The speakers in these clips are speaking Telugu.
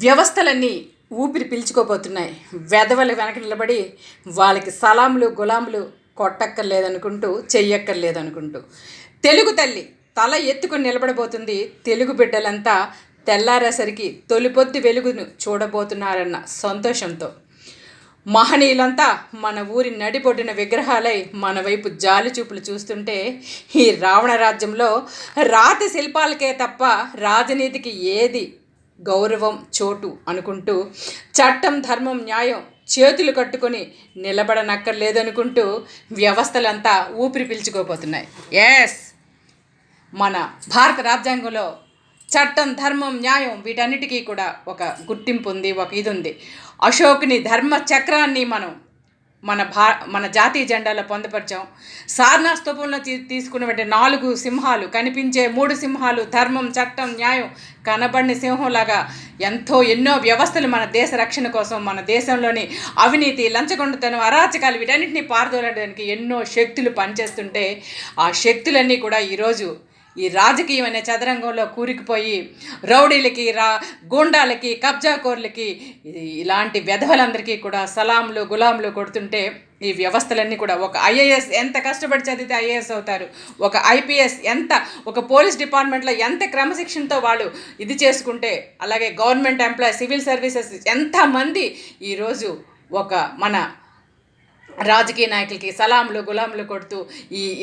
వ్యవస్థలన్నీ ఊపిరి పీల్చుకోబోతున్నాయి. వెధవలు వెనక నిలబడి వాళ్ళకి సలాంలు గులాంలు కొట్టక్కర్లేదనుకుంటూ చెయ్యక్కర్లేదనుకుంటూ తెలుగు తల్లి తల ఎత్తుకుని నిలబడబోతుంది. తెలుగు బిడ్డలంతా తెల్లారేసరికి తొలిపొద్దు వెలుగును చూడబోతున్నారన్న సంతోషంతో మహనీయులంతా మన ఊరి నడిబొడ్డిన విగ్రహాలై మన వైపు జాలి చూపులు చూస్తుంటే ఈ రావణ రాజ్యంలో రాతి శిల్పాలకే తప్ప రాజనీతికి ఏది గౌరవం చోటు అనుకుంటూ చట్టం ధర్మం న్యాయం చేతులు కట్టుకొని నిలబడనక్కర్లేదనుకుంటూ వ్యవస్థలంతా ఊపిరి పీల్చుకోబోతున్నాయి. ఎస్, మన భారత రాజ్యాంగంలో చట్టం ధర్మం న్యాయం వీటన్నిటికీ కూడా ఒక గుర్తింపు ఉంది, ఒక ఇది ఉంది. అశోకుని ధర్మ చక్రాన్ని మన జాతీయ జెండాలో పొందపరిచాం. సారనాథ్ స్తూపంలో తీసుకున్నటువంటి 4 సింహాలు, కనిపించే 3 సింహాలు, ధర్మం చట్టం న్యాయం కనబడిన సింహంలాగా ఎన్నో వ్యవస్థలు మన దేశ రక్షణ కోసం, మన దేశంలోని అవినీతి, లంచగొండతనం, అరాచకాలు వీటన్నిటిని పారదోలడానికి ఎన్నో శక్తులు పనిచేస్తుంటే ఆ శక్తులన్నీ కూడా ఈరోజు ఈ రాజకీయం అనే చదరంగంలో కూరుకుపోయి రౌడీలకి, గూండాలకి, కబ్జాకోర్లకి, ఇలాంటి వెధవలందరికీ కూడా సలాంలు గులాంలు కొడుతుంటే ఈ వ్యవస్థలన్నీ కూడా ఒక ఐఏఎస్ ఎంత కష్టపడి చదివితే ఐఏఎస్ అవుతారు, ఒక ఐపీఎస్ ఒక పోలీస్ డిపార్ట్మెంట్లో ఎంత క్రమశిక్షణతో వాళ్ళు ఇది చేసుకుంటే, అలాగే గవర్నమెంట్ ఎంప్లాయీ, సివిల్ సర్వీసెస్ ఎంతమంది ఈరోజు మన రాజకీయ నాయకులకి సలాంలు గులాంలు కొడుతూ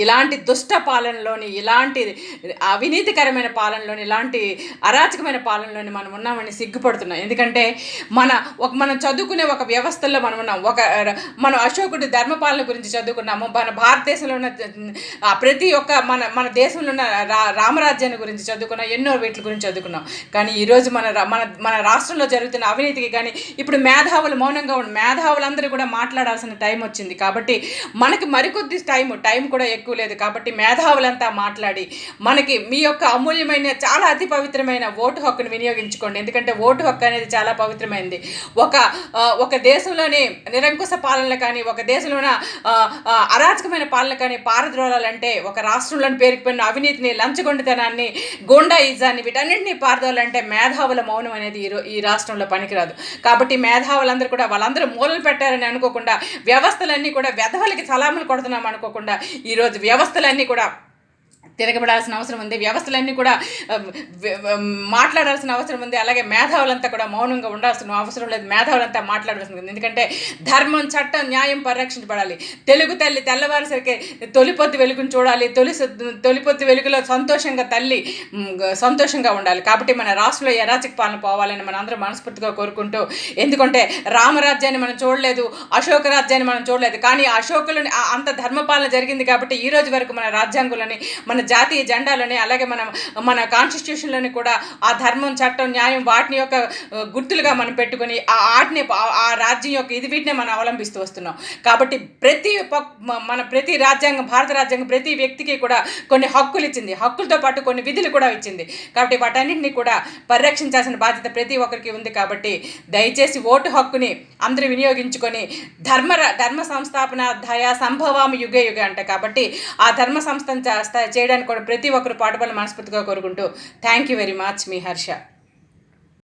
ఇలాంటి దుష్ట పాలనలోని, ఇలాంటి అవినీతికరమైన పాలనలోని, ఇలాంటి అరాచకమైన పాలనలోని మనం ఉన్నామని సిగ్గుపడుతున్నాం. ఎందుకంటే మనం చదువుకునే ఒక వ్యవస్థల్లో మనం ఉన్నాం. మనం అశోకుడి ధర్మపాలన గురించి చదువుకున్నాము. మన భారతదేశంలో ఉన్న ప్రతి ఒక్క మన దేశంలో ఉన్న రామరాజ్యాన్ని గురించి చదువుకున్నాం. ఎన్నో వీటి గురించి చదువుకున్నాం. కానీ ఈరోజు మన రాష్ట్రంలో జరుగుతున్న అవినీతికి కానీ ఇప్పుడు మేధావులు మౌనంగా మేధావులందరూ కూడా మాట్లాడాల్సిన టైం వచ్చింది. కాబట్టి మనకి మరికొద్ది టైం కూడా ఎక్కువ లేదు. కాబట్టి మేధావులంతా మాట్లాడి మనకి మీ యొక్క అమూల్యమైన, చాలా అతి పవిత్రమైన ఓటు హక్కును వినియోగించుకోండి. ఎందుకంటే ఓటు హక్కు అనేది చాలా పవిత్రమైనది. ఒక దేశంలోనే నిరంకుశ పాలన కానీ, ఒక దేశంలోన అరాచకమైన పాలన కానీ పారద్రోలాలంటే, ఒక రాష్ట్రంలోని పేరుకుపోయిన అవినీతిని, లంచగొండితనాన్ని, గూండాయిజాన్ని వీటన్నింటినీ పారదోలాలంటే మేధావుల మౌనం అనేది ఈ రాష్ట్రంలో పనికిరాదు. కాబట్టి మేధావులందరూ కూడా వాళ్ళందరూ మూలలు పెట్టారని అనుకోకుండా, వ్యవస్థలన్నీ కూడా వెధవలకి సలాములు కొడుతున్నాం అనుకోకుండా ఈరోజు వ్యవస్థలన్నీ కూడా తిరగబడాల్సిన అవసరం ఉంది. వ్యవస్థలన్నీ కూడా మాట్లాడాల్సిన అవసరం ఉంది. అలాగే మేధావులంతా కూడా మౌనంగా ఉండాల్సిన అవసరం లేదు. మేధావులంతా మాట్లాడాల్సింది ఉంది. ఎందుకంటే ధర్మం చట్టం న్యాయం పరిరక్షించబడాలి. తెలుగు తల్లి తెల్లవారిసరికి తొలిపొద్దు వెలుగును చూడాలి. తొలిపొద్దు వెలుగులో సంతోషంగా ఉండాలి. కాబట్టి మన రాష్ట్రంలో అరాచక పాలన పోవాలని మనందరం మనస్ఫూర్తిగా కోరుకుంటూ, ఎందుకంటే రామరాజ్యాన్ని మనం చూడలేదు, అశోక రాజ్యాన్ని మనం చూడలేదు. కానీ అశోకులని అంత ధర్మపాలన జరిగింది కాబట్టి ఈ రోజు వరకు మన రాజ్యాంగంలోని, మన జాతీయ జెండాలోనే, అలాగే మన కాన్స్టిట్యూషన్లోని కూడా ఆ ధర్మం చట్టం న్యాయం వాటిని యొక్క గుర్తులుగా మనం పెట్టుకొని ఆ రాజ్యం యొక్క వీటినే మనం అవలంబిస్తూ వస్తున్నాం. కాబట్టి ప్రతి రాజ్యాంగం, భారత రాజ్యాంగం ప్రతి వ్యక్తికి కూడా కొన్ని హక్కులు ఇచ్చింది. హక్కులతో పాటు కొన్ని విధులు కూడా ఇచ్చింది. కాబట్టి వాటన్నింటినీ కూడా పరిరక్షించాల్సిన బాధ్యత ప్రతి ఒక్కరికి ఉంది. కాబట్టి దయచేసి ఓటు హక్కుని అందరూ వినియోగించుకొని ధర్మ సంస్థాపన దయా సంభవామి యుగే యుగే అంటే, కాబట్టి ఆ ధర్మ సంస్థను చేయడానికి కూడా ప్రతి ఒక్కరు పాటుపడాలని మనస్ఫూర్తిగా కోరుకుంటూ, thank you very much. Me Harsha.